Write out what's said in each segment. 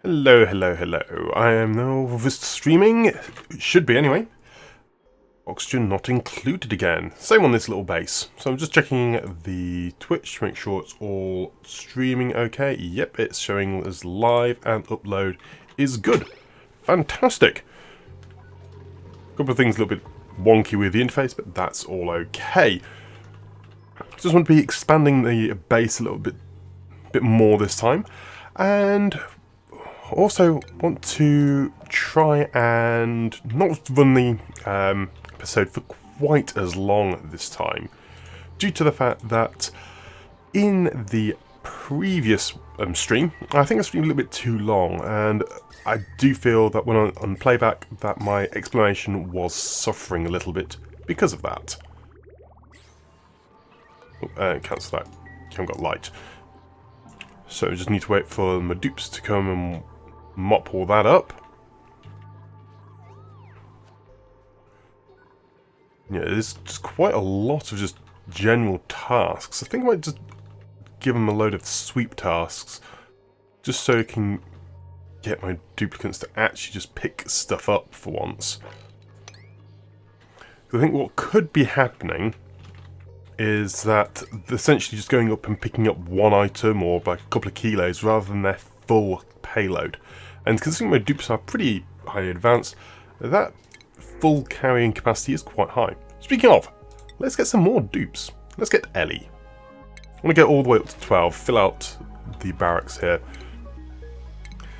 Hello, hello, hello. I am now streaming. It should be anyway. Oxygen not included again. Same on this little base. So I'm just checking the Twitch to make sure it's all streaming okay. Yep, it's showing as live and upload is good. Fantastic. A couple of things a little bit wonky with the interface, but that's all okay. Just want to be expanding the base a little bit more this time. And also want to try and not run the episode for quite as long this time, due to the fact that in the previous stream, I think I streamed a little bit too long, and I do feel that when on playback that my explanation was suffering a little bit because of that. Cancel that. I haven't got light. So I just need to wait for my dupes to come and mop all that up. Yeah, there's just quite a lot of just general tasks. I think I might just give them a load of sweep tasks, just so I can get my duplicates to actually just pick stuff up for once. I think what could be happening is that they're essentially just going up and picking up one item or like a couple of kilos rather than their full payload. And considering my dupes are pretty highly advanced, that full carrying capacity is quite high. Speaking of, let's get some more dupes. Let's get Ellie. I want to get all the way up to 12, fill out the barracks here.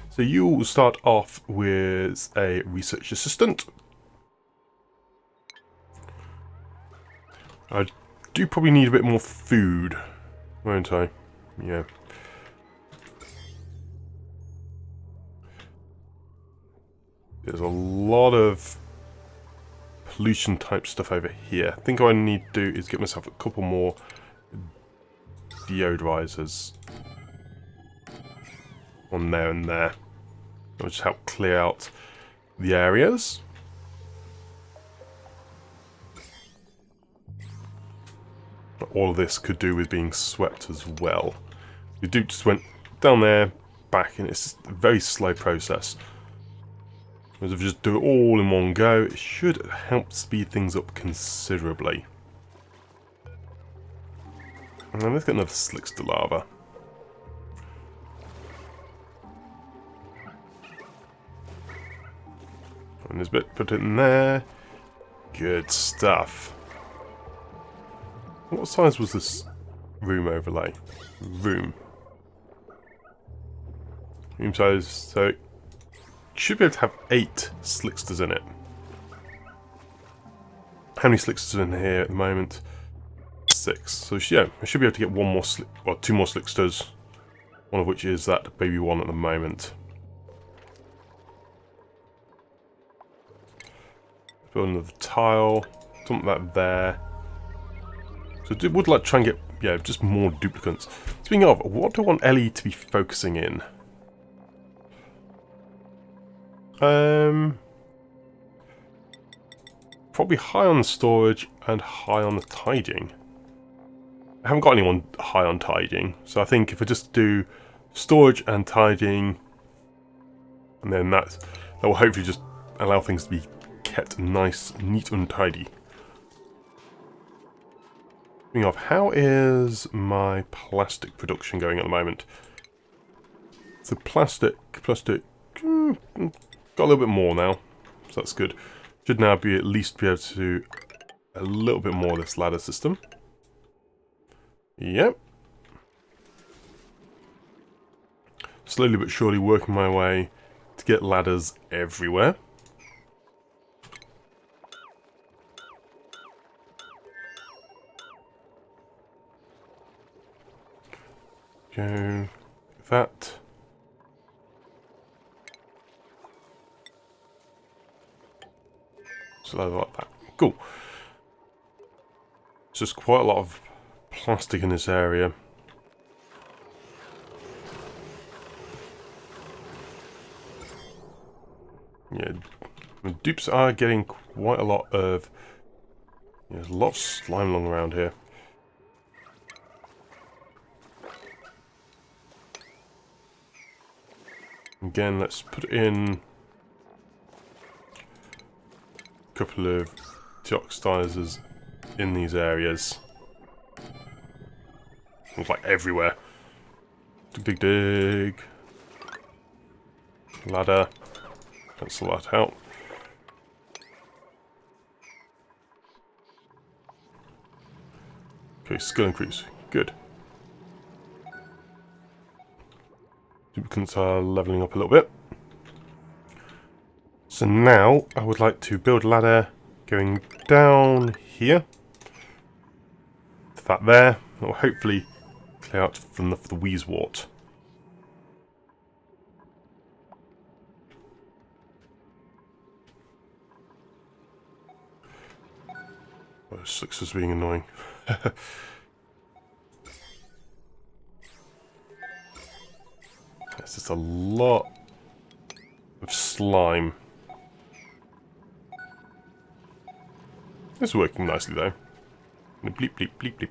So you will start off with a research assistant. I do probably need a bit more food, won't I? Yeah. There's a lot of pollution type stuff over here. I think what I need to do is get myself a couple more deodorizers on there and there. That'll just help clear out the areas. All of this could do with being swept as well. The dupe just went down there, back, and it's a very slow process. Whereas if you just do it all in one go, it should help speed things up considerably. And then let's get another Slickster lava. And there's a bit, put it in there. Good stuff. What size was this room overlay? Room size, so it should be able to have 8 Slicksters in it. How many Slicksters are in here at the moment? 6. So yeah, I should be able to get 2 more Slicksters, one of which is that baby one at the moment. Build another tile, something like that there. So I would like to try and get, yeah, just more duplicates. Speaking of, what do I want Ellie to be focusing in? Probably high on storage and high on the tidying. I haven't got anyone high on tidying, so I think if I just do storage and tidying, and then that will hopefully just allow things to be kept nice, neat and tidy. Speaking of, how is my plastic production going at the moment? So plastic, got a little bit more now, so that's good. Should now be at least be able to do a little bit more of this ladder system. Yep. Slowly but surely working my way to get ladders everywhere. Go that. So like that. Cool. It's just quite a lot of plastic in this area. Yeah, the dupes are getting quite a lot of. Yeah, there's a lot of slime along around here. Again, let's put in a couple of deoxidizers in these areas. It's like everywhere. Dig, dig, dig. Ladder. Cancel that out. Okay, skill increase. Good. Duplicates are leveling up a little bit. So now I would like to build a ladder going down here. To that there. That will hopefully clear out from the Wheezewort. Oh, this looks as being annoying. There's just a lot of slime. It's working nicely though. Bleep, bleep, bleep, bleep.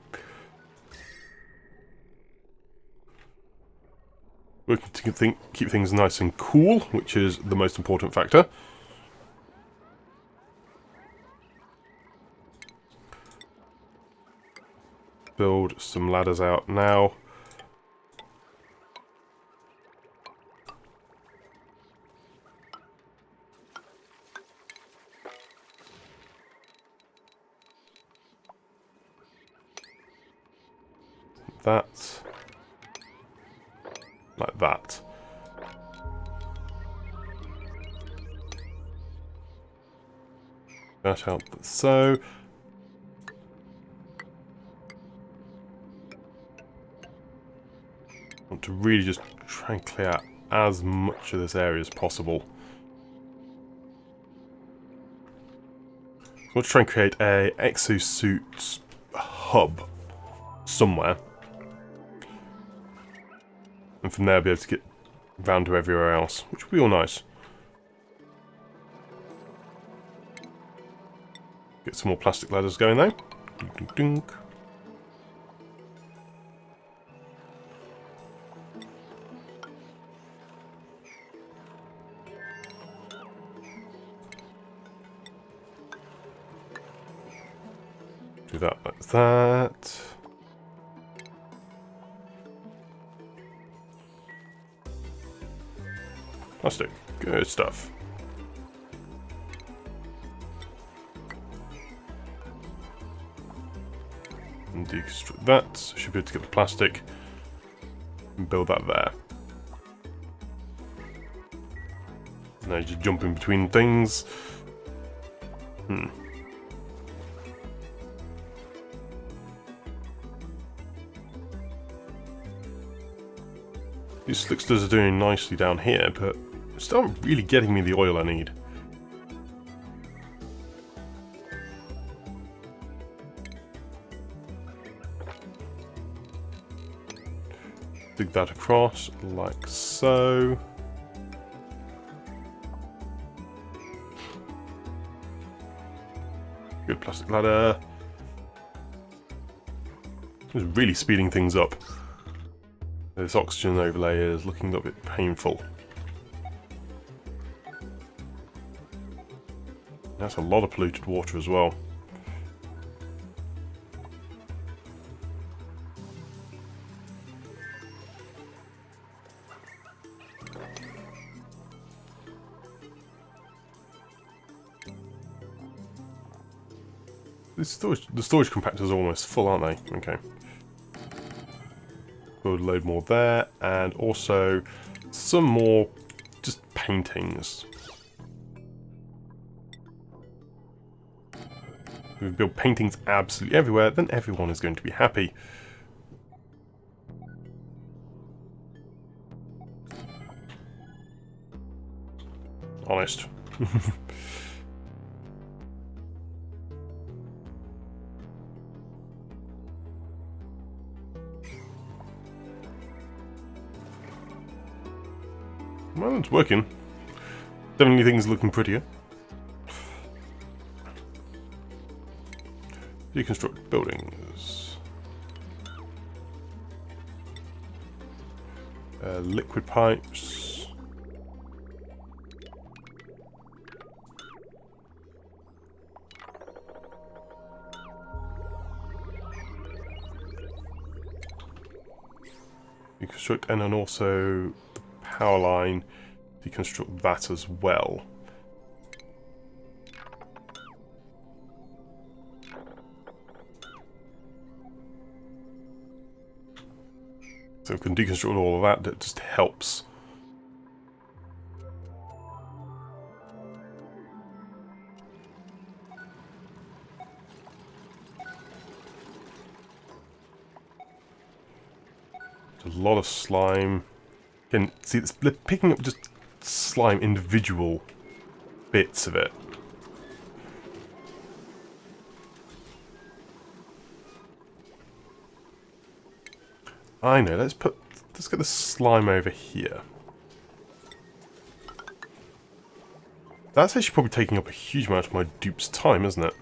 Working to keep things nice and cool, which is the most important factor. Build some ladders out now. That. Like that. That out so. I want to really just try and clear out as much of this area as possible. So I want to try and create a exosuit hub somewhere. And from there I'll be able to get round to everywhere else, which will be all nice. Get some more plastic ladders going though. Dink, dink, dink. Do that like that. Plastic. Good stuff. And deconstruct that. Should be able to get the plastic and build that there. Now you just jump in between things. These slicksters are doing nicely down here, but still not really getting me the oil I need. Dig that across, like so. Good plastic ladder. It's really speeding things up. This oxygen overlay is looking a little bit painful. That's a lot of polluted water as well. The storage compactors are almost full, aren't they? Okay. We'll load more there, and also some more just paintings. If we build paintings absolutely everywhere, then everyone is going to be happy. Honest. Well, it's working. Definitely things looking prettier. Deconstruct buildings. Liquid pipes. Deconstruct, and then also the power line, deconstruct that as well. So we can deconstruct all of that, that just helps. A lot of slime. Again, see, they're picking up just slime, individual bits of it. I know, let's get the slime over here. That's actually probably taking up a huge amount of my dupe's time, isn't it?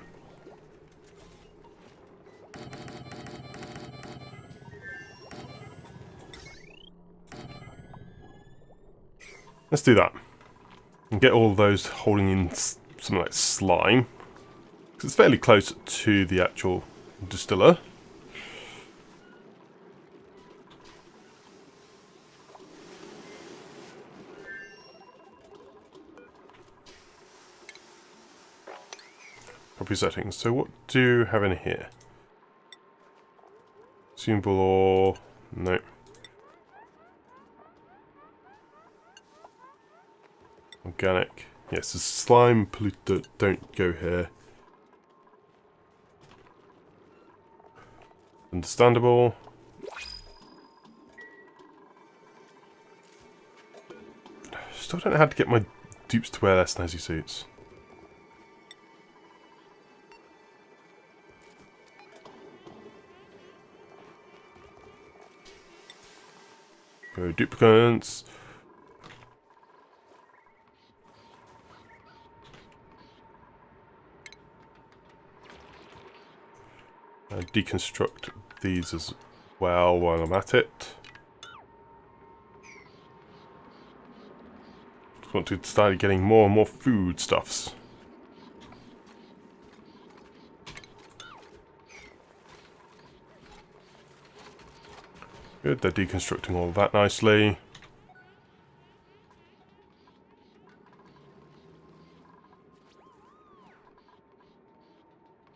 Let's do that. And get all those holding in something like slime. Because it's fairly close to the actual distiller. Property settings. So what do you have in here? Consumable ore. No. Organic. Yes, the slime polluter don't go here. Understandable. Still don't know how to get my dupes to wear their snazzy suits. Go duplicates. Deconstruct these as well while I'm at it. Just want to start getting more and more foodstuffs. Good, they're deconstructing all of that nicely.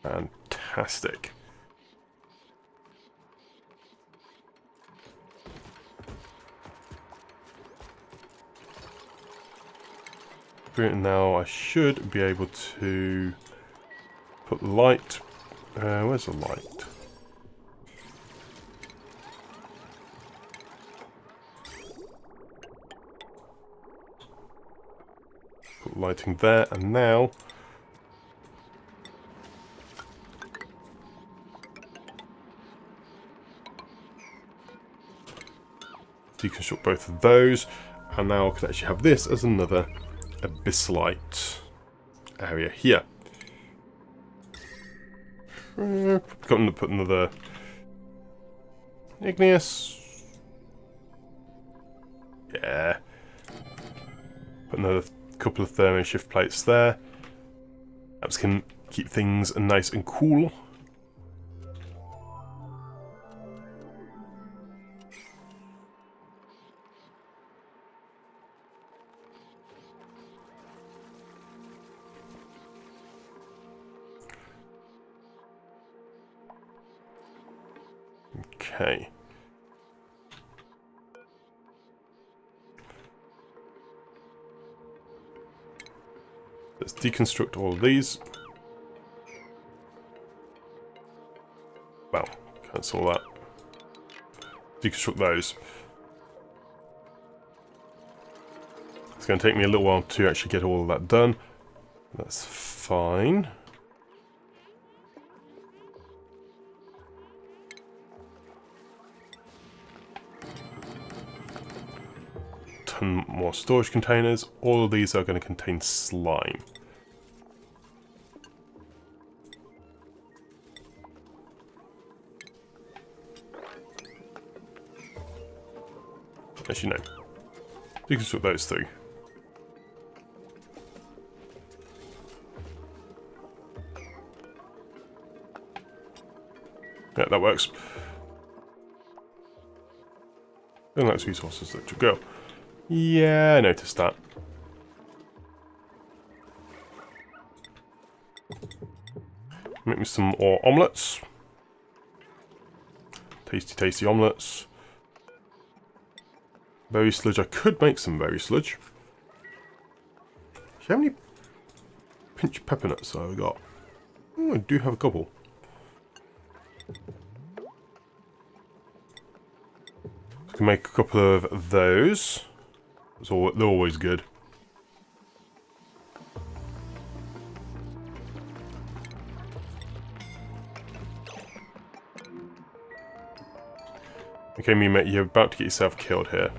Fantastic. Now I should be able to put light. Where's the light? Put lighting there, and now deconstruct both of those, and now I can actually have this as another abyssalite area here. Got to put another igneous. Yeah. Put another couple of thermo shift plates there. That can keep things nice and cool. Okay. Let's deconstruct all of these. Well, cancel that. Deconstruct those. It's going to take me a little while to actually get all of that done. That's fine. Ton more storage containers. All of these are going to contain slime. As you know, you can sort those through. Yeah, that works. Don't like resources, let you go. Yeah, I noticed that. Make me some more omelettes. Tasty, tasty omelettes. Berry sludge. I could make some berry sludge. How many pinch pepper nuts have I got? Oh, I do have a couple. I can make a couple of those. They're always good. Okay, me mate, you're about to get yourself killed here.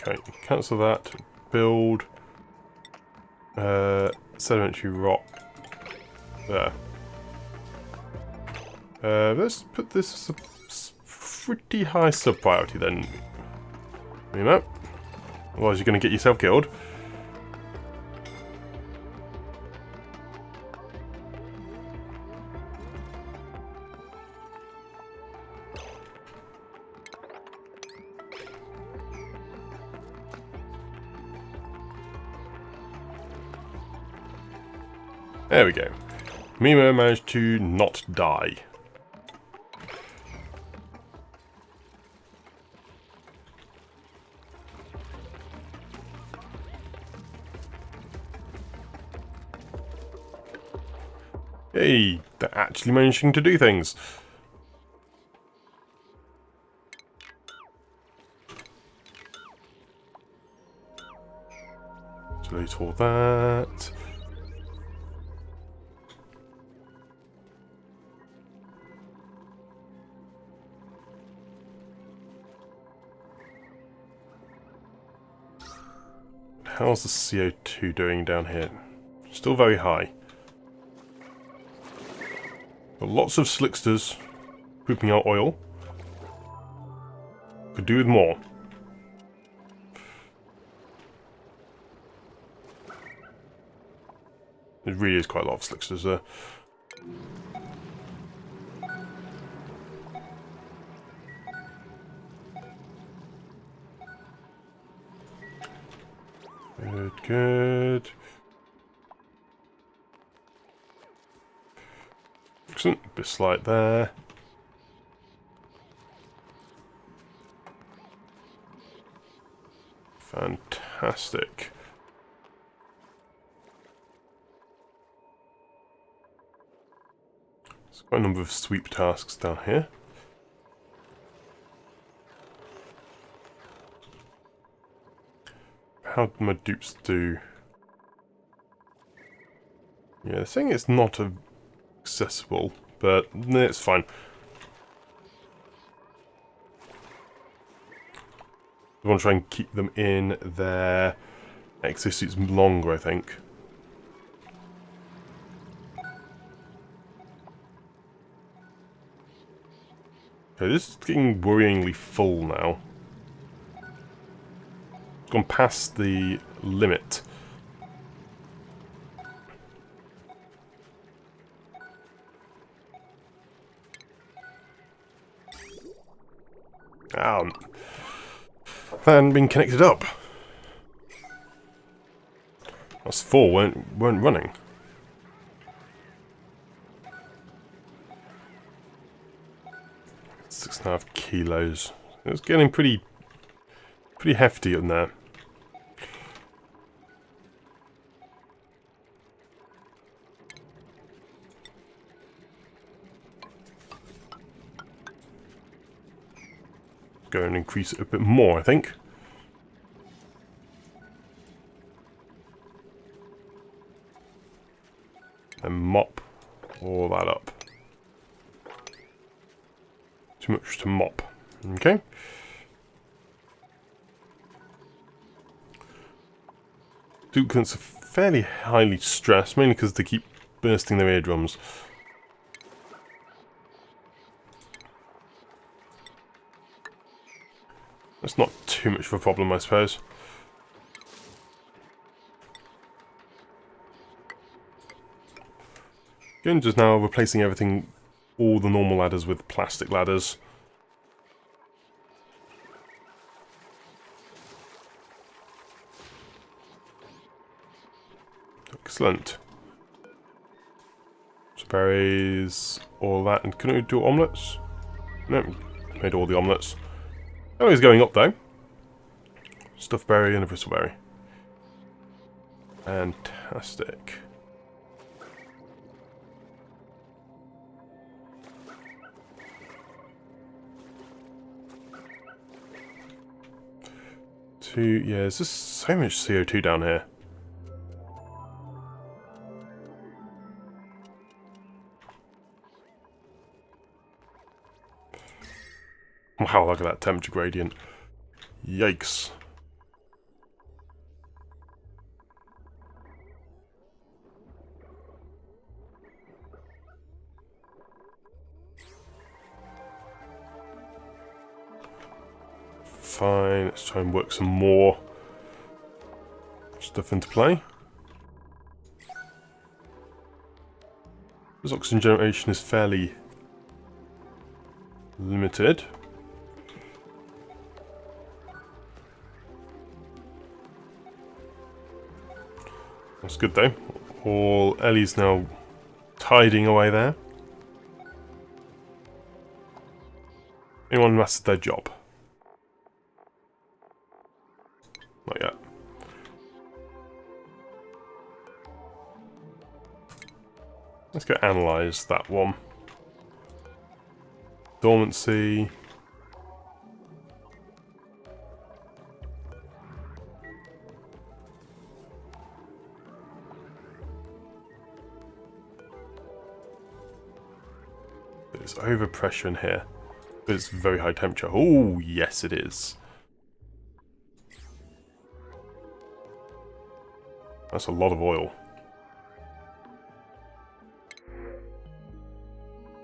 Okay, cancel that. Build sedimentary rock there. Let's put this as a pretty high sub priority then. You know, otherwise you're going to get yourself killed. There we go. Mimo managed to not die. Hey, they're actually managing to do things. Delete all that. How's the CO2 doing down here? Still very high. Got lots of slicksters pooping out oil. Could do with more. There really is quite a lot of slicksters there. Good, good. Excellent. Bit slight there. Fantastic. There's quite a number of sweep tasks down here. How do my dupes do? Yeah, they're saying it's not accessible, but it's fine. I want to try and keep them in their exosuits longer, I think. Okay, this is getting worryingly full now. It's gone past the limit. That hadn't been connected up. That's 4 weren't running. .5 kilos. It's getting pretty hefty in there. Go and increase it a bit more, I think. And mop all that up. Too much to mop. Okay. Duplicants are fairly highly stressed, mainly because they keep bursting their eardrums. It's not too much of a problem, I suppose. Again, just now replacing everything, all the normal ladders with plastic ladders. Excellent. Berries, all that, and can we do omelettes? No, made all the omelettes. Oh, he's going up though. Stuffed berry and a bristleberry. Fantastic. Yeah, there's just so much CO2 down here. Wow, look at that temperature gradient. Yikes. Fine, let's try and work some more stuff into play. This oxygen generation is fairly limited. That's good though. All Ellie's now tidying away there. Anyone mastered their job? Not yet. Let's go analyse that one. Dormancy. There's overpressure in here. But it's very high temperature. Oh, yes it is. That's a lot of oil.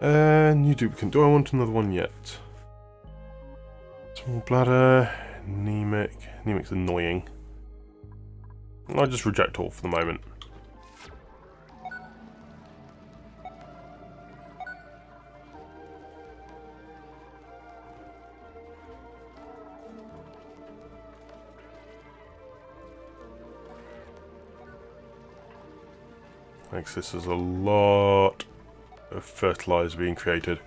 New duplicant. Do I want another one yet? Small bladder. Anemic. Anemic's annoying. I'll just reject all for the moment. Thanks, this is a lot of fertilizer being created.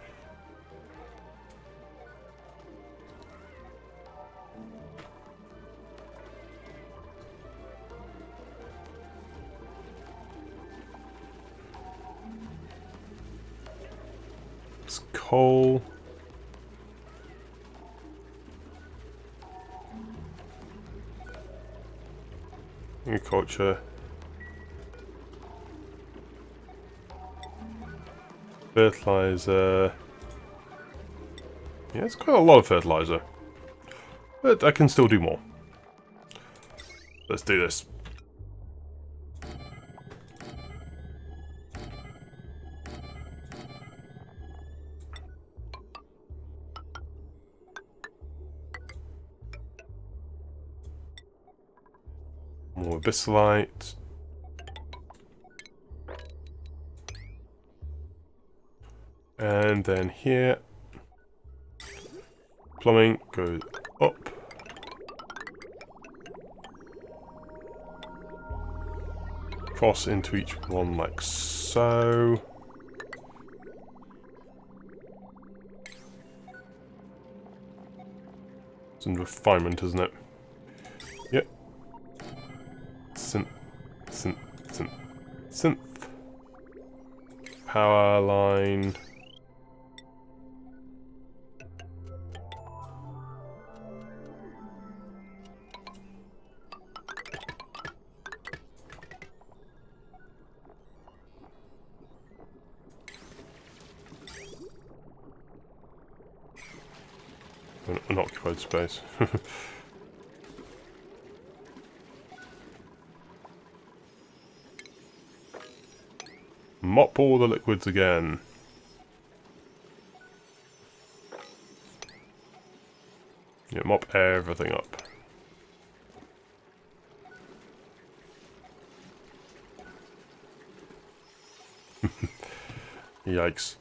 It's coal. Agriculture. Fertilizer. Yeah, it's quite a lot of fertilizer. But I can still do more. Let's do this. More abyssalite. And then here, plumbing goes up. Cross into each one like so. It's in refinement, isn't it? Yep. Synth. Power line. Unoccupied space. Mop all the liquids again. Yeah, mop everything up. Yikes.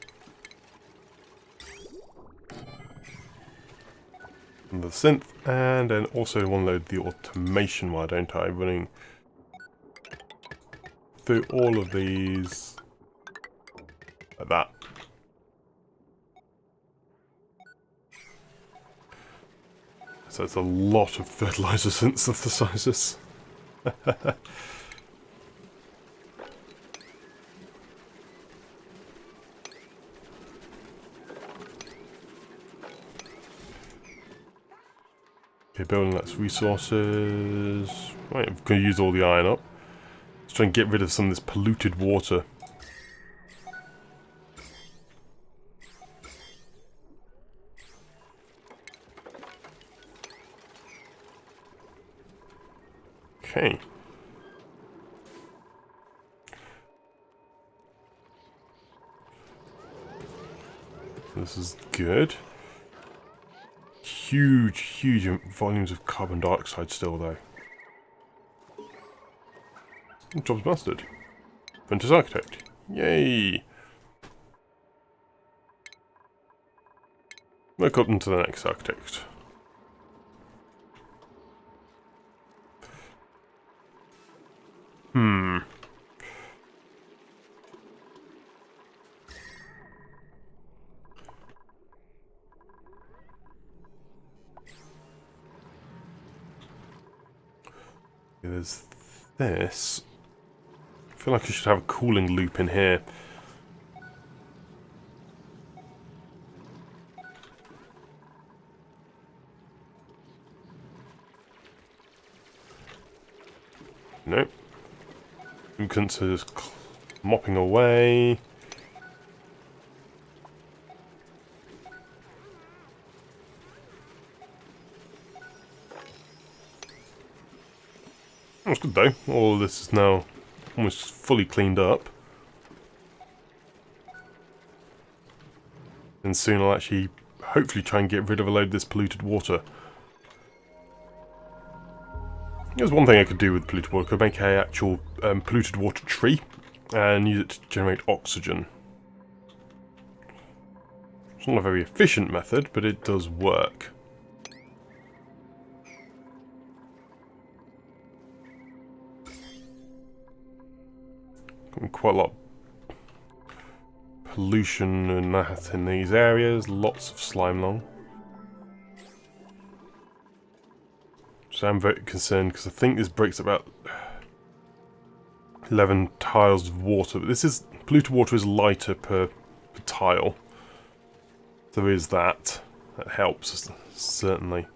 And the synth, and then also want to load the automation, why don't I? Running through all of these like that. So it's a lot of fertilizer synthesizers. Okay, building that's resources. Right, I'm going to use all the iron up. Let's try and get rid of some of this polluted water. Okay. This is good. Huge volumes of carbon dioxide still, though. Job's mastered. Apprentice Architect. Yay! Work up into the next Architect. There's this. I feel like I should have a cooling loop in here. Nope. Lubricants is mopping away. That's good though. All of this is now almost fully cleaned up. And soon I'll actually hopefully try and get rid of a load of this polluted water. There's one thing I could do with polluted water. I could make an actual polluted water tree and use it to generate oxygen. It's not a very efficient method, but it does work. Quite a lot of pollution and that in these areas. Lots of slime long. So I'm very concerned because I think this breaks about 11 tiles of water. But this is polluted water is lighter per tile. So there is that. That helps certainly.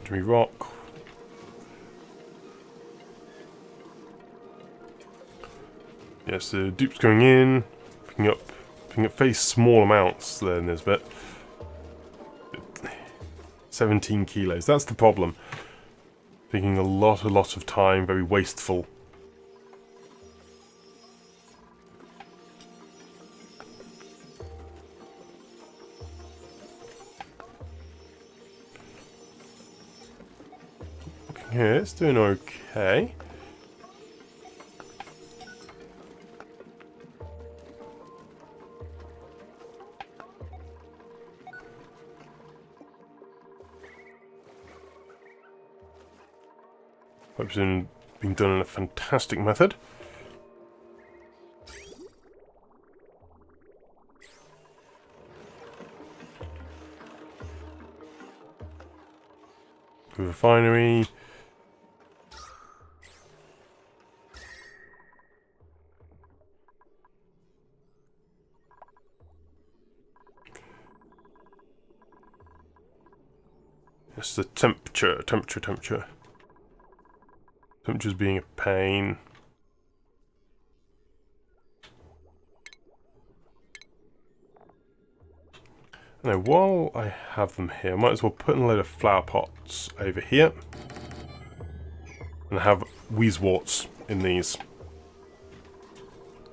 Jimmy Rock. Yes, the dupe's going in, picking up very small amounts there in this bit. 17 kilos, that's the problem. Taking a lot of time, very wasteful. Yeah, it's doing okay. It's been done in a fantastic method. Refinery. It's the temperature. Temperature's being a pain. Now, while I have them here, I might as well put in a load of flower pots over here. And have wheezeworts in these.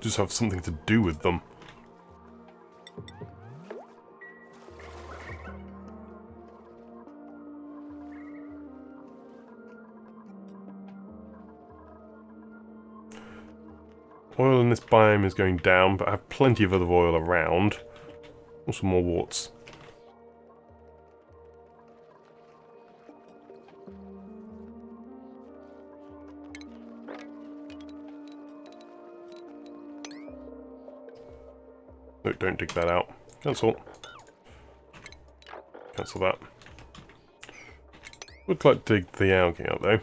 just have something to do with them. Oil in this biome is going down, but I have plenty of other oil around. Also more warts. No, don't dig that out. Cancel. Cancel that. Would like to dig the algae out though.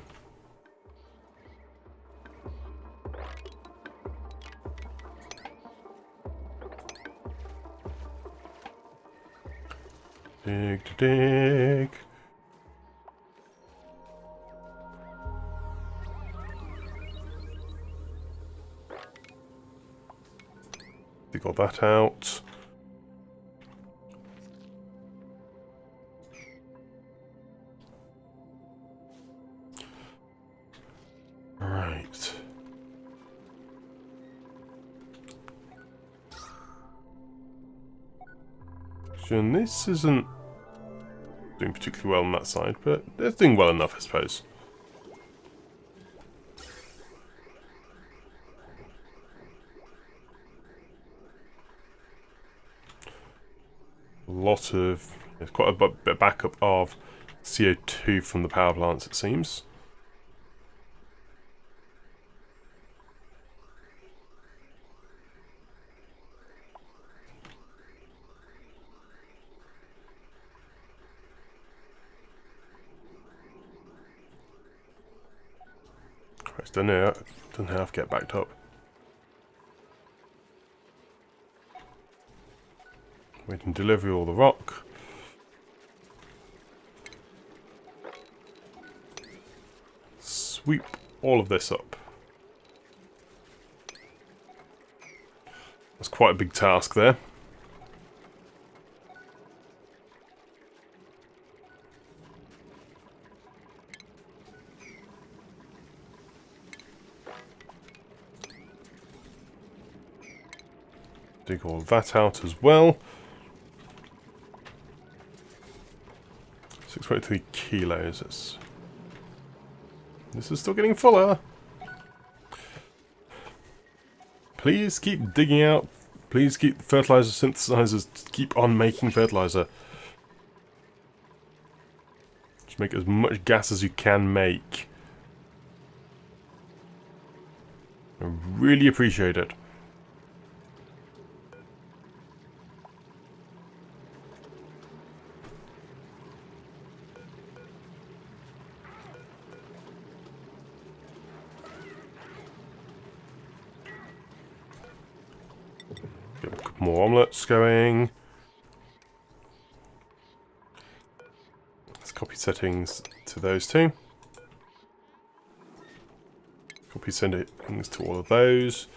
Dig to dig. Dig all that out. Right. And this isn't doing particularly well on that side, but they're doing well enough, I suppose. There's quite a bit of backup of CO2 from the power plants, it seems. Christ, don't know how to get backed up. Waiting delivery all the rock. Sweep all of this up. That's quite a big task there. Dig all that out as well. 6.3 kilos. This is still getting fuller. Please keep digging out. Please keep fertilizer synthesizers. Keep on making fertilizer. Just make as much gas as you can make. I really appreciate it. Get a couple more omelettes going. Let's copy settings to those two. Copy settings to all of those.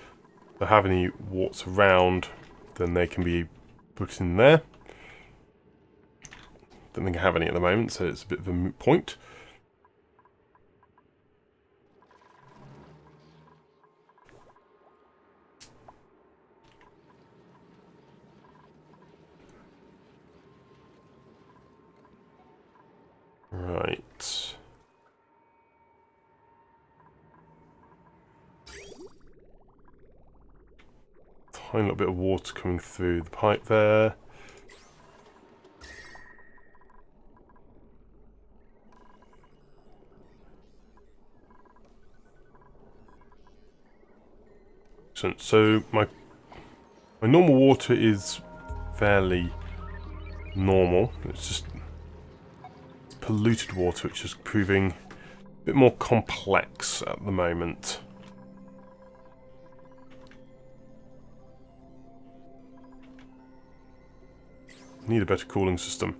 If they have any warts around, then they can be put in there. Don't think I have any at the moment, so it's a bit of a moot point. Right. Tiny little bit of water coming through the pipe there. Excellent. So my normal water is fairly normal. It's just polluted water, which is proving a bit more complex at the moment. Need a better cooling system.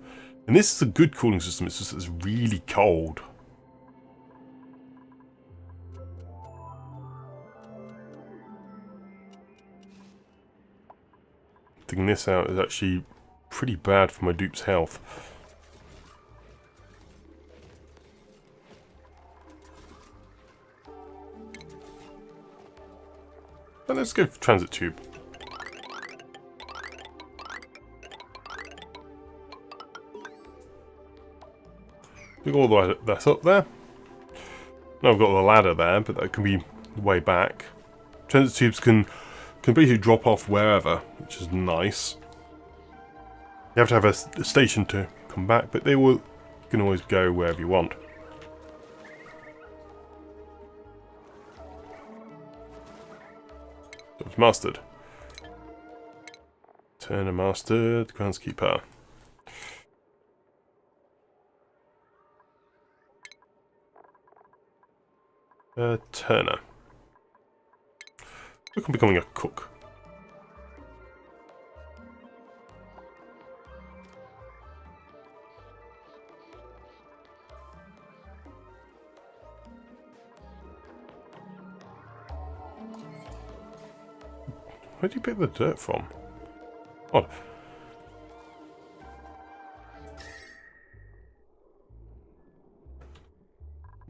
And this is a good cooling system, it's just that it's really cold. Digging this out is actually pretty bad for my dupe's health. let's go for transit tube. We've got all the way that's up there. Now we've got the ladder there, but that can be way back. Transit tubes can basically drop off wherever, which is nice. You have to have a station to come back, but you can always go wherever you want. So it's mastered. Turner mastered, groundskeeper. Turner. Look, I'm becoming a cook. Where do you pick the dirt from? Odd.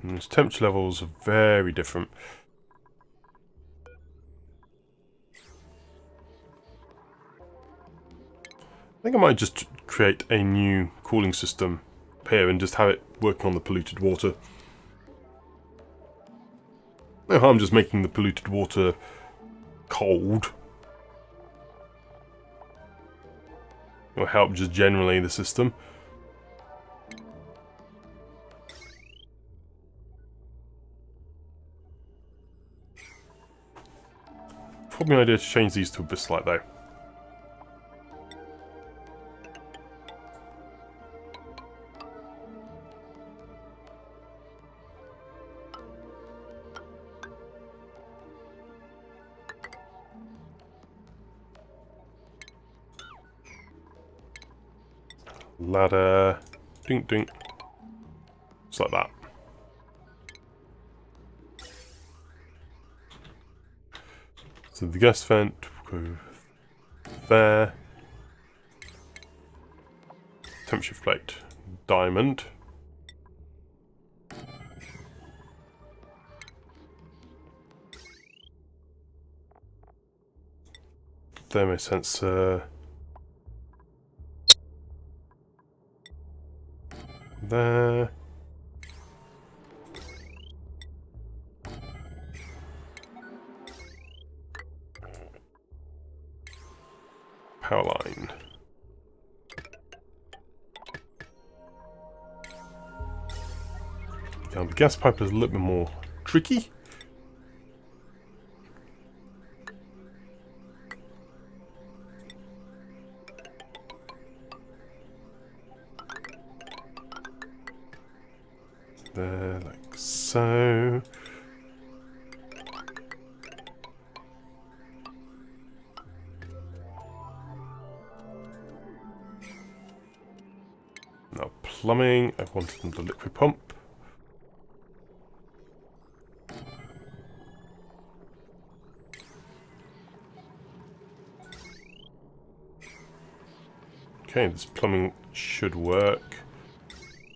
And its temperature levels are very different. I think I might just create a new cooling system here and just have it working on the polluted water. No harm just making the polluted water cold. It'll help just generally the system. Probably an idea to change these to Abyssite though. Ladder, dink dink, just like that. So the gas vent will go there. Temperature plate, diamond. Thermosensor. There. Power line. Now the gas pipe is a little bit more tricky. There, like so. Now plumbing, I wanted the liquid pump. Okay, this plumbing should work.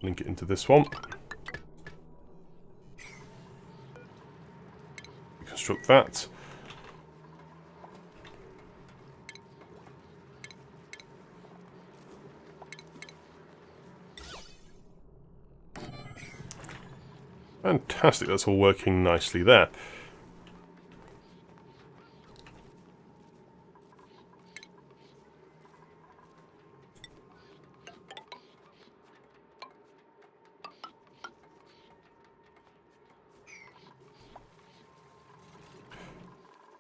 Link it into this one. Construct that. Fantastic, that's all working nicely there.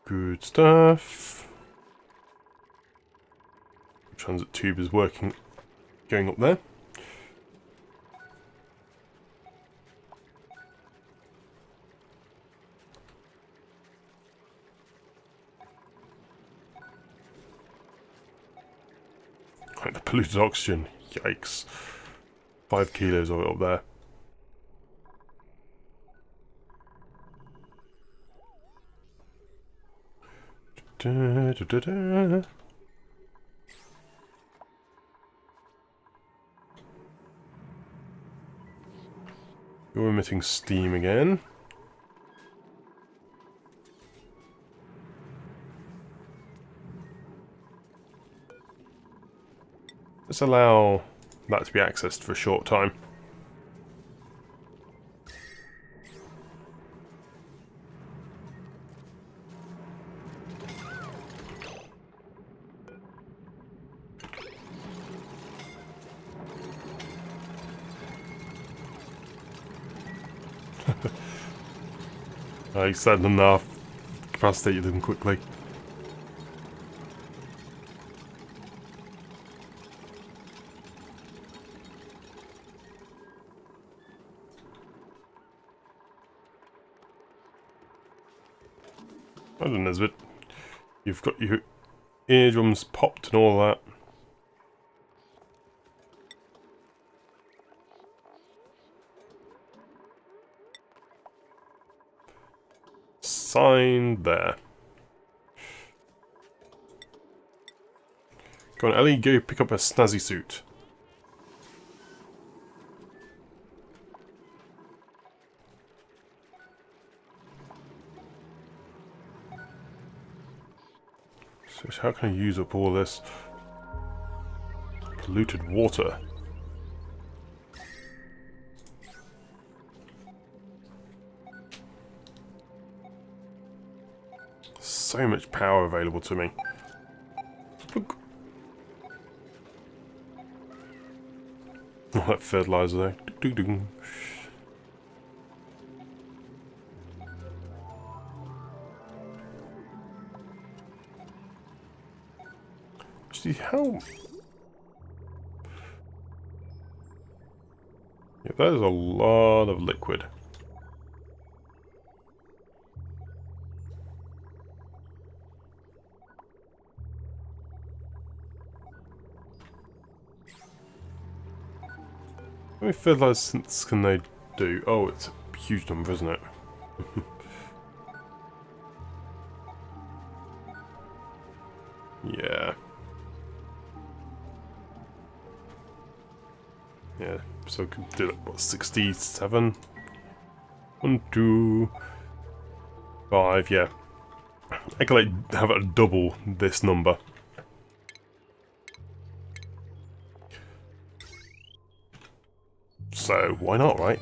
Good stuff. Transit tube is working, going up there. Right, the polluted oxygen, yikes. 5 kilos of it up there. Da, da, da, da. You're emitting steam again. Let's allow that to be accessed for a short time. I said enough. Capacitated them quickly. I don't know, Nisbet. You've got your eardrums popped and all that. Sign there. Go on, Ellie, go pick up a snazzy suit. So how can I use up all this polluted water? So much power available to me. Look. Oh, that fertilizer there. Doo -doo -doo. See how... Yeah, that is a lot of liquid. How many fertilizers can they do? Oh, it's a huge number, isn't it? Yeah. Yeah, so we could do that, what, 67? 1, 2, 5, yeah. I could like have it double this number. So, why not, right?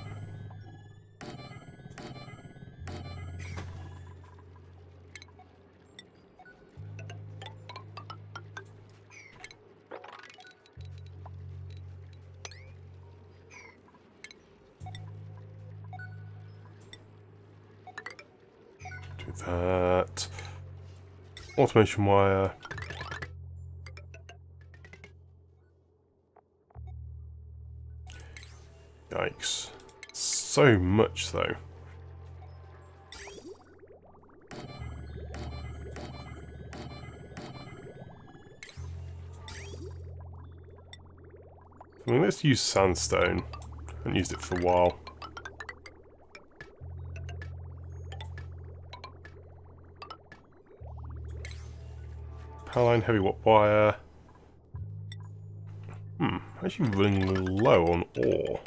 Do that. Automation wire. Yikes. So much, though. I mean, let's use sandstone. I haven't used it for a while. Powerline, heavy wire. Actually running low on ore.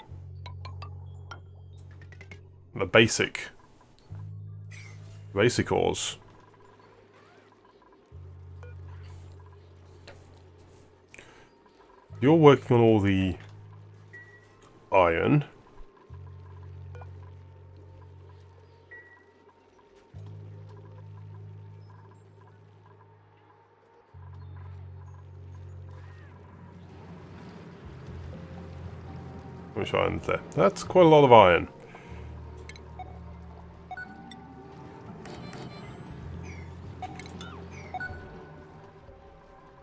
The basic ores. You're working on all the iron. How much iron is there? That's quite a lot of iron.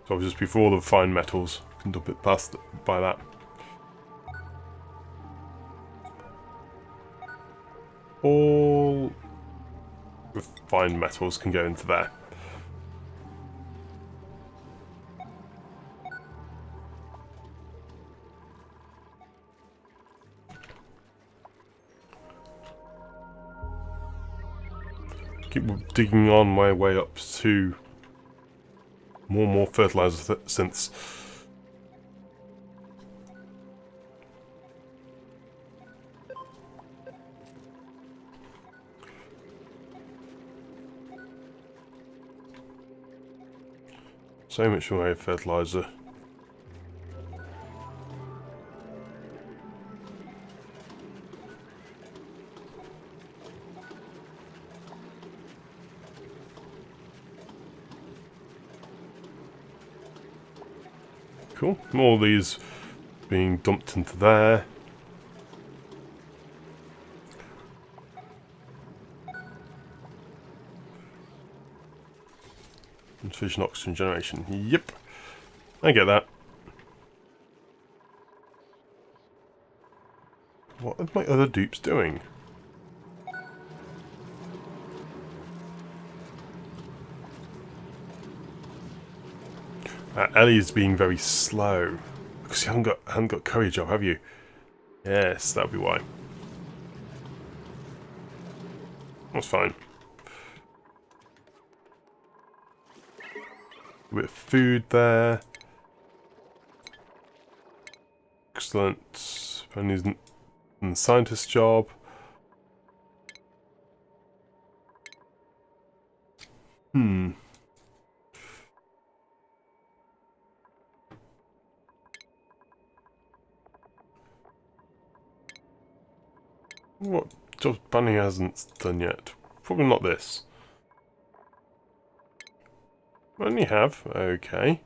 So just before the fine metals, can dump it past by that. All refined metals can go into there. Keep digging on my way up to more and more fertilizer synths. So much more fertilizer. Cool. All these being dumped into there. Insufficient oxygen generation. Yep. I get that. What are my other dupes doing? Ellie's being very slow. Because you haven't got courage up, have you? Yes, that'll be why. That's fine. A bit of food there. Excellent. And he's in the scientist job. What job Bunny hasn't done yet? Probably not this. What do you have? Okay.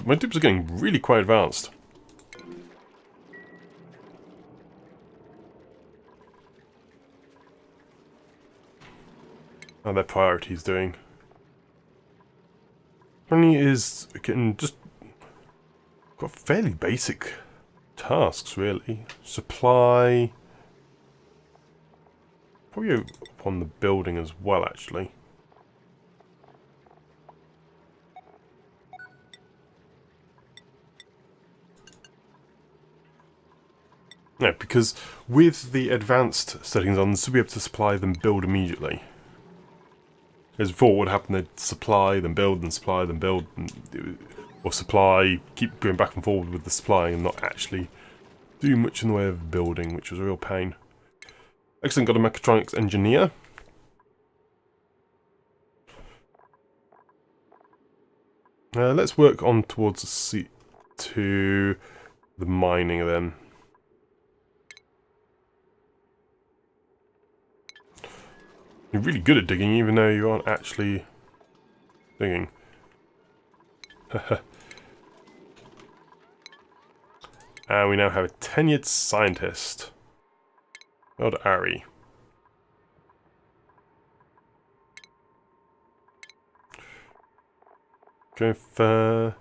My dupes are getting really quite advanced. How their priorities doing? Bunny is getting just got fairly basic tasks, really. Supply. Probably up on the building as well, actually. No, because with the advanced settings on, this will be able to supply then build immediately. As before, what would happen, they'd supply, then build, then supply, then build, or supply, keep going back and forward with the supplying and not actually do much in the way of building, which was a real pain. Excellent, got a mechatronics engineer. Let's work on towards the mining then. You're really good at digging, even though you aren't actually digging. And we now have a tenured scientist. Old Ari. Go for...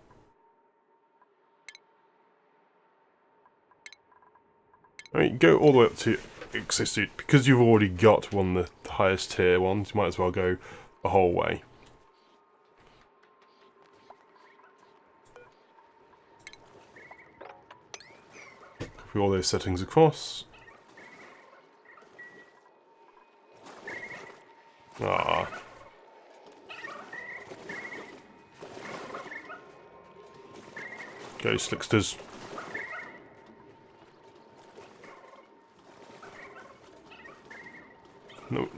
I mean, go all the way up to Exosuit. Because you've already got one of the highest tier ones, you might as well go the whole way. Copy all those settings across. Ah. Go, Slicksters.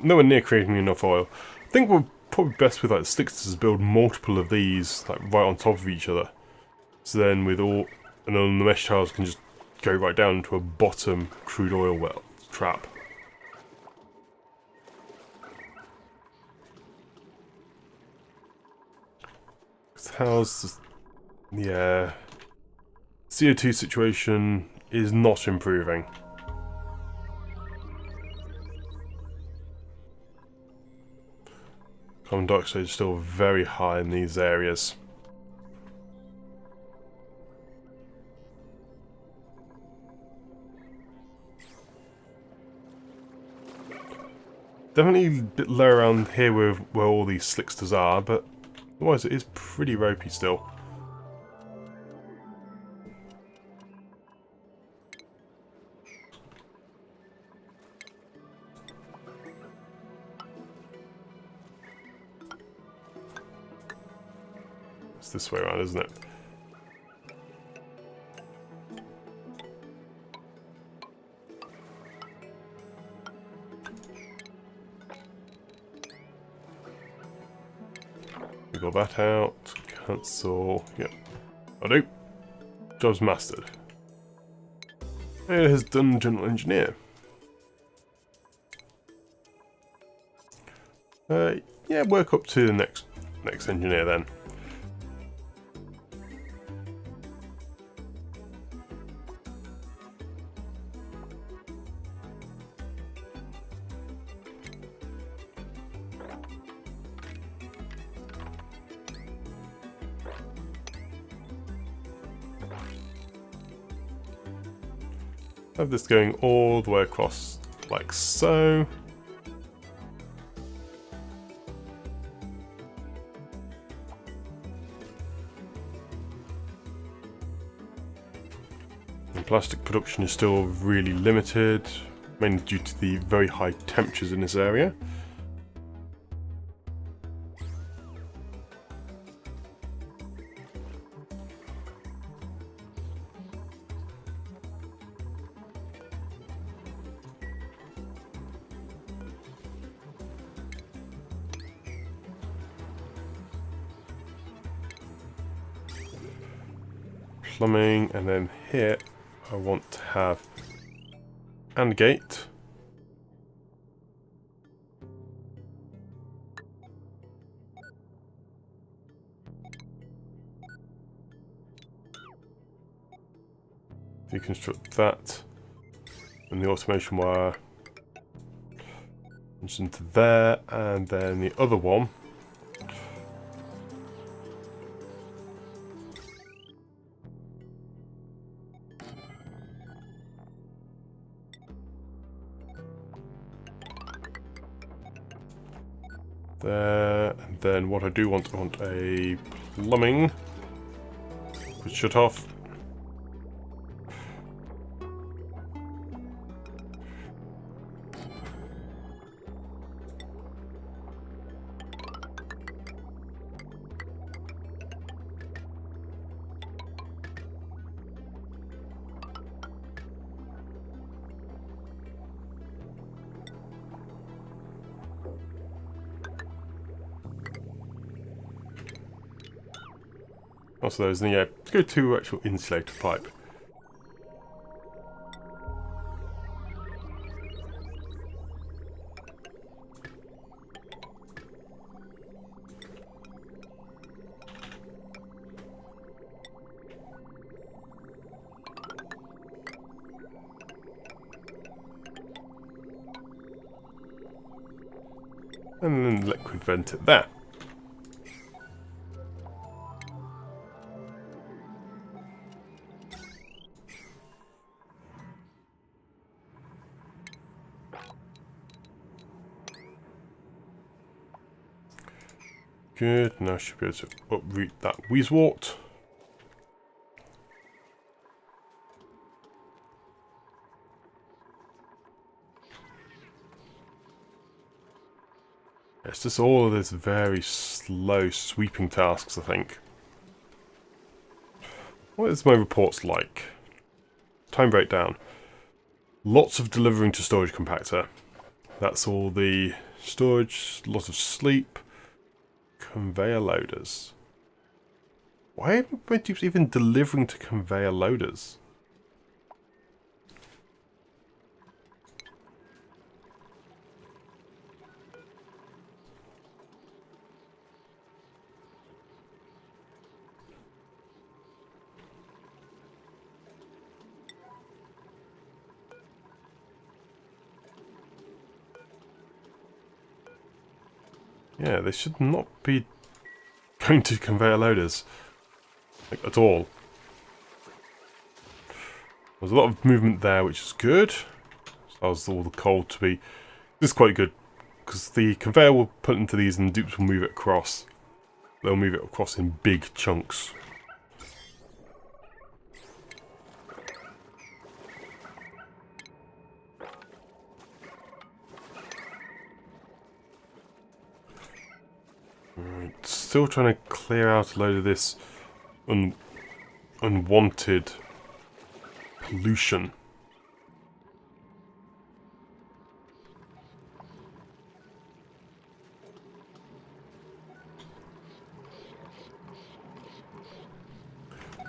Nowhere near creating enough oil. I think we're probably best with like Slicksters build multiple of these like right on top of each other. So then with all, and then the mesh tiles can just go right down into a bottom crude oil well trap. How's this? Yeah. CO2 situation is not improving. Carbon dioxide is still very high in these areas. Definitely a bit low around here where all these slicksters are, but otherwise it is pretty ropey still. It's this way around, isn't it? Got that out. Cancel. Yep. I do. Job's mastered. It has done general engineer. Yeah, work up to the next engineer then. Have this going all the way across like so. And plastic production is still really limited, mainly due to the very high temperatures in this area. Plumbing, and then here I want to have and gate. Deconstruct that, and the automation wire comes into there, and then the other one there, and then what I want a plumbing, which shut off. Also, there's the let's go to actual insulator pipe. And then liquid vent it there. Good, now I should be able to uproot that Weezewort. It's just all of this very slow sweeping tasks, I think. What is my reports like? Time breakdown. Lots of delivering to storage compactor. That's all the storage, lots of sleep. Conveyor loaders. Why are my dupes even delivering to conveyor loaders? Yeah, they should not be going to conveyor loaders, like, at all. There's a lot of movement there, which is good. Allows all the coal to be... This is quite good, because the conveyor will put into these and the dupes will move it across. They'll move it across in big chunks. Right, still trying to clear out a load of this unwanted pollution.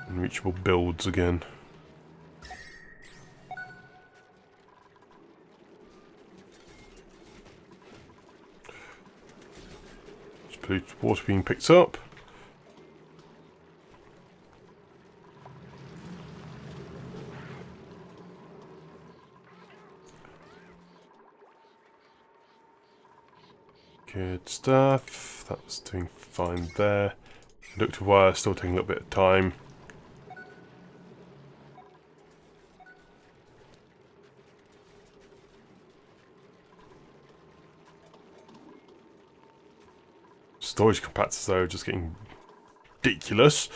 Unreachable builds again. polluted water being picked up. Good stuff. That's doing fine there. Conductor wire still taking a little bit of time. Storage compactors though just getting ridiculous.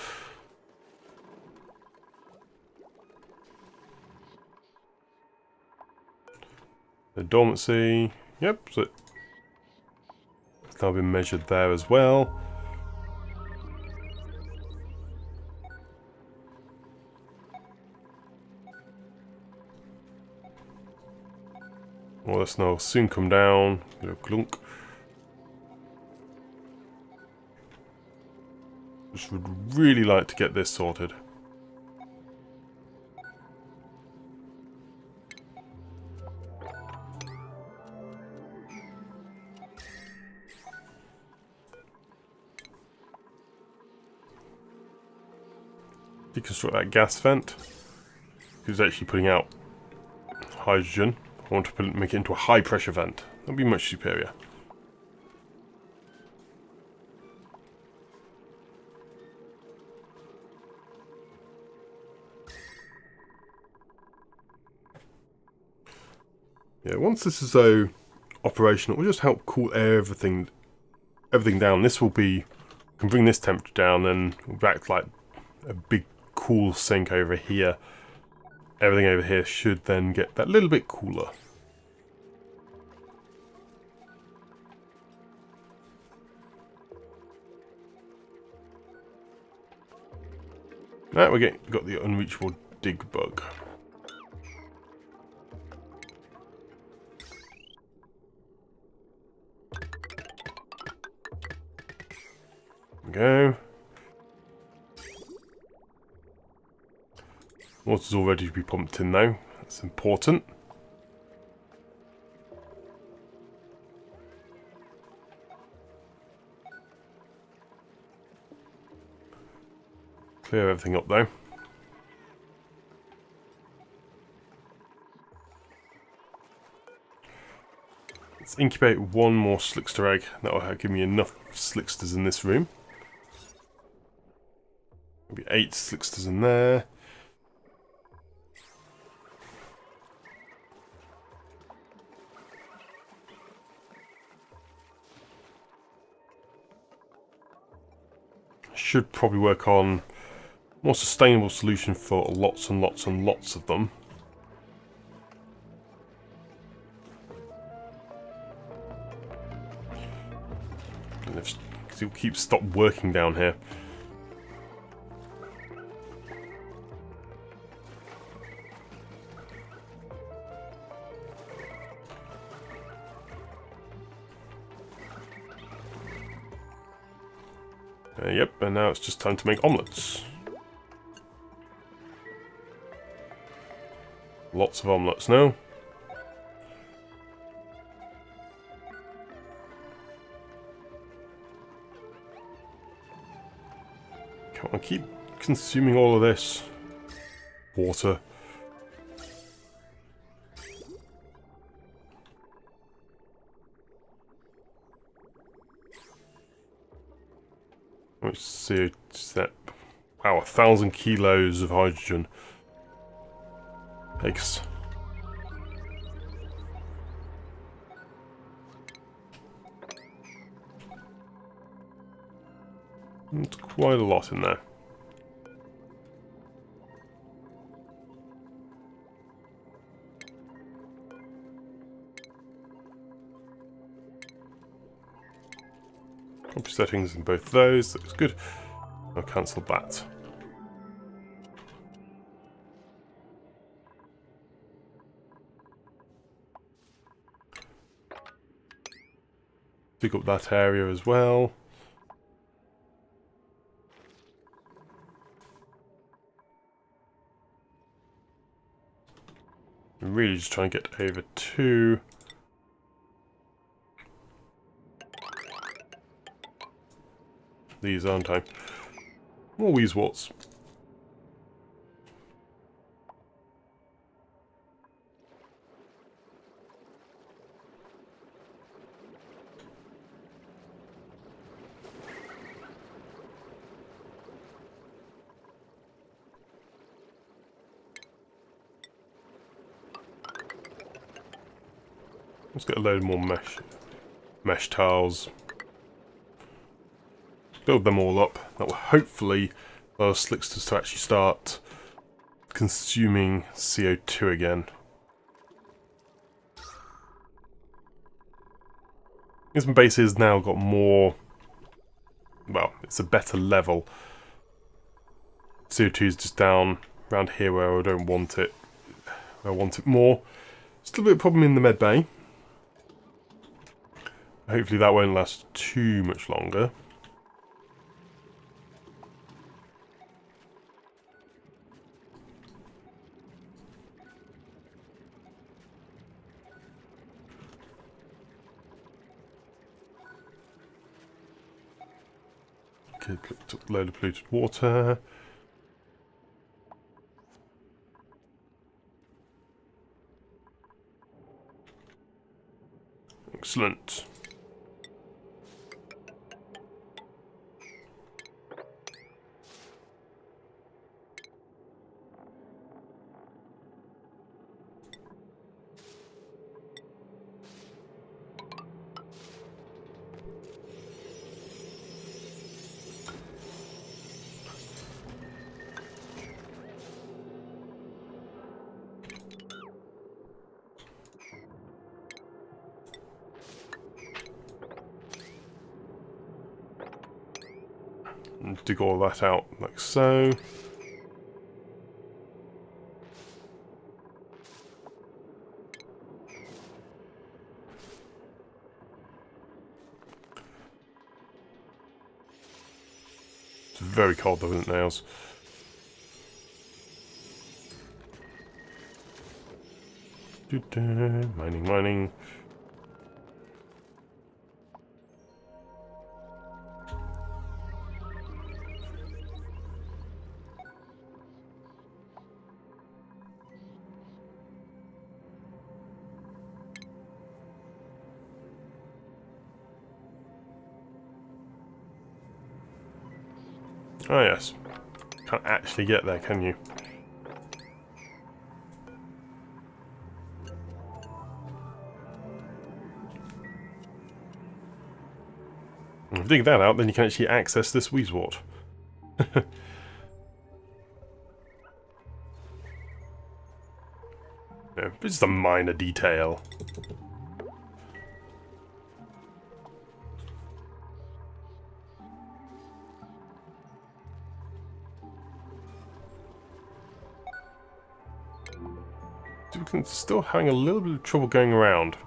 The dormancy, yep, so it's now been measured there as well. All this now will soon come down. Glunk. Just would really like to get this sorted. Deconstruct that gas vent. Who's actually putting out hydrogen. I want to make it into a high pressure vent. That'll be much superior. Yeah, once this is operational, it will just help cool everything down. This will be, can bring this temperature down, and we'll act like a big cool sink over here. Everything over here should then get that little bit cooler. Now we got the unreachable dig bug. Go. Water's all ready to be pumped in though. That's important. Clear everything up though. Let's incubate one more slickster egg. That will give me enough slicksters in this room. Maybe 8 slicksters in there. Should probably work on more sustainable solution for lots and lots and lots of them. Because he'll keep stop working down here. Yep, and now it's just time to make omelettes. Lots of omelettes now. Come on, keep consuming all of this water. Let's see, that, wow, 1,000 kilos of hydrogen. Takes. It's quite a lot in there. Copy settings in both those, looks good. I'll cancel that. Pick up that area as well. I'm really just trying to get over to these, aren't I? More Weezewarts. Let's get a load more mesh tiles. Build them all up. That will hopefully allow Slicksters to actually start consuming CO2 again. This base has now got more... well, it's a better level. CO2 is just down around here where I don't want it. I want it more. Still a bit of a problem in the med bay. Hopefully that won't last too much longer. Okay, took a load of polluted water. Excellent. And dig all that out like so. It's very cold though, isn't it, nails? Mining, mining. Oh yes. Can't actually get there, can you? If you dig that out, then you can actually access this Weezewort. Yeah, just a minor detail. We're still having a little bit of trouble going around.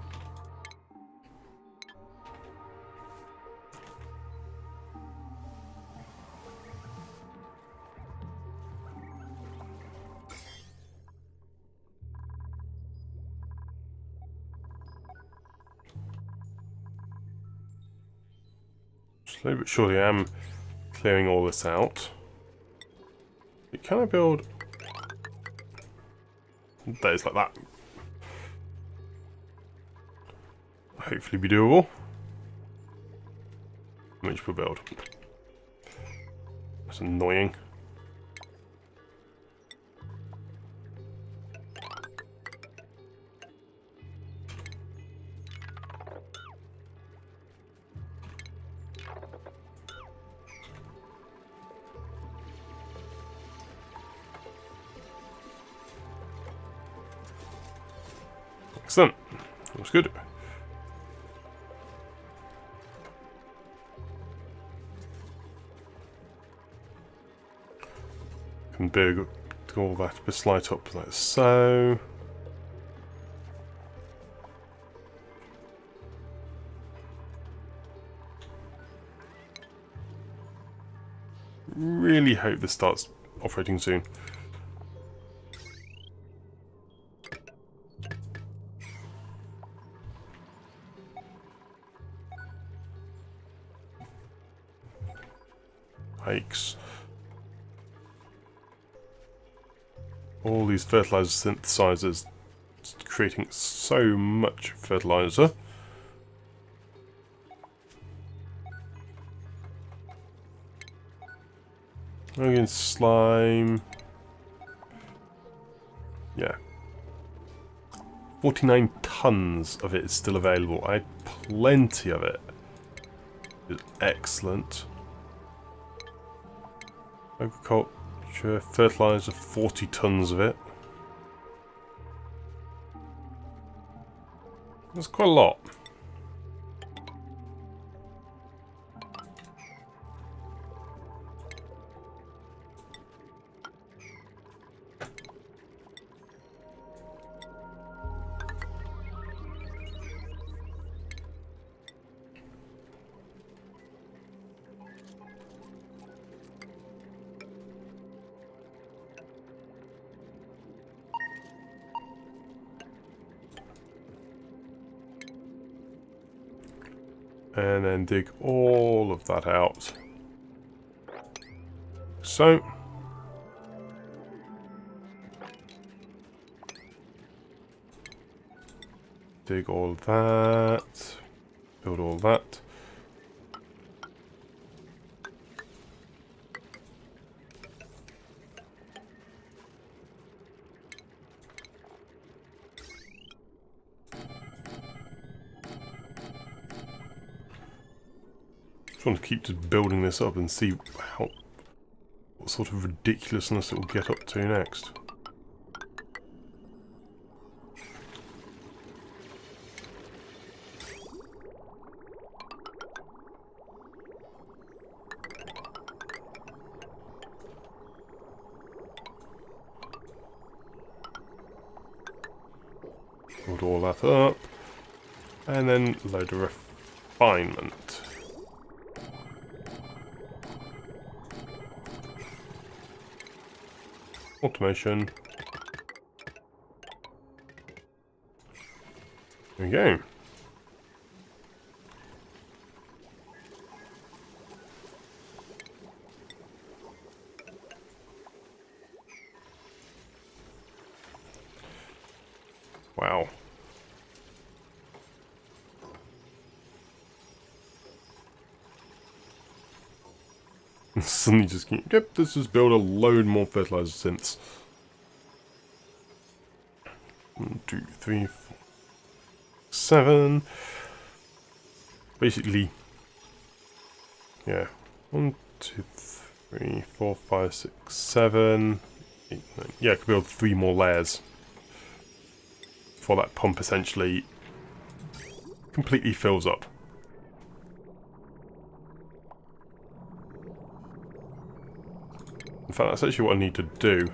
Slowly but surely I am clearing all this out. Can I build... Days like that? Hopefully be doable. Which we'll build. That's annoying. Excellent. Looks good. Can build all that a bit slight up like so. Really hope this starts operating soon. Yikes. All these fertilizer synthesizers creating so much fertilizer. Again, slime. Yeah. 49 tons of it is still available. I had plenty of it. It's excellent. Agriculture, fertilizer, 40 tons of it. That's quite a lot. And then dig all of that out. So. Dig all that. Build all that. I want to keep just building this up and see what sort of ridiculousness it will get up to next. Build all that up, and then load of refinement. Automation. There we go. Wow. Suddenly just yep, let's just build a load more fertilizer synths. 1, 2, 3, 4, 7. Basically, yeah. 1, 2, 3, 4, 5, 6, 7, 8, 9. Yeah, I could build 3 more layers before that pump essentially completely fills up. In fact, that's actually what I need to do.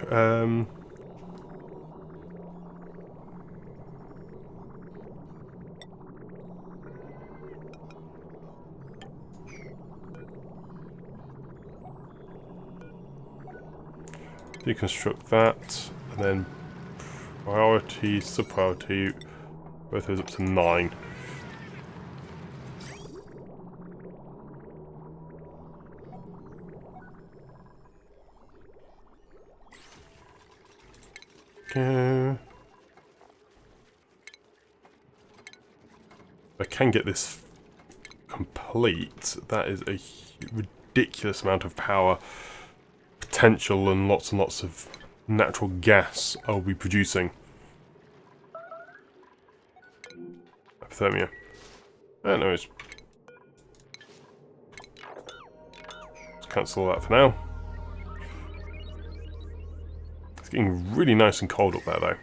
Deconstruct that, and then priority, sub-priority, both those up to 9. Okay. I can get this complete. That is a ridiculous amount of power potential and lots of natural gas I'll be producing. Hypothermia. Anyways. Let's cancel that for now. It's getting really nice and cold up there though.